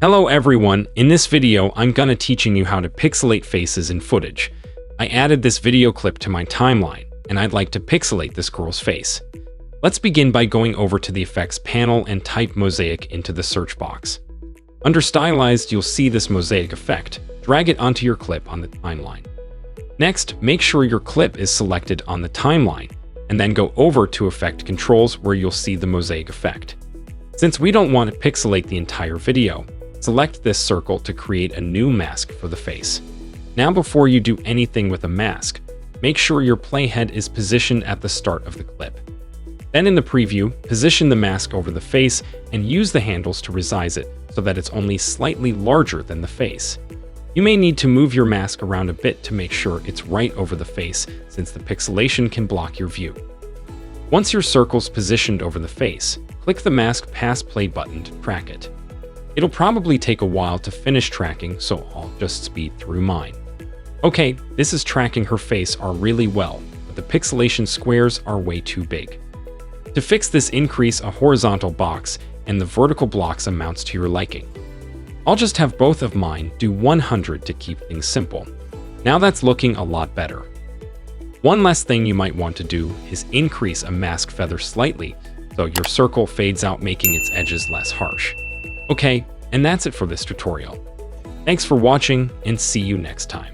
Hello everyone, in this video I'm gonna teaching you how to pixelate faces in footage. I added this video clip to my timeline, and I'd like to pixelate this girl's face. Let's begin by going over to the effects panel and type mosaic into the search box. Under stylized, you'll see this mosaic effect. Drag it onto your clip on the timeline. Next, make sure your clip is selected on the timeline, and then go over to effect controls where you'll see the mosaic effect. Since we don't want to pixelate the entire video, select this circle to create a new mask for the face. Now before you do anything with a mask, make sure your playhead is positioned at the start of the clip. Then in the preview, position the mask over the face and use the handles to resize it so that it's only slightly larger than the face. You may need to move your mask around a bit to make sure it's right over the face, since the pixelation can block your view. Once your circle's positioned over the face, click the mask pass play button to track it. It'll probably take a while to finish tracking, so I'll just speed through mine. Okay, this is tracking her face really well, but the pixelation squares are way too big. To fix this, increase a horizontal box and the vertical blocks amounts to your liking. I'll just have both of mine do 100 to keep things simple. Now that's looking a lot better. One last thing you might want to do is increase a mask feather slightly so your circle fades out, making its edges less harsh. Okay, and that's it for this tutorial. Thanks for watching and see you next time.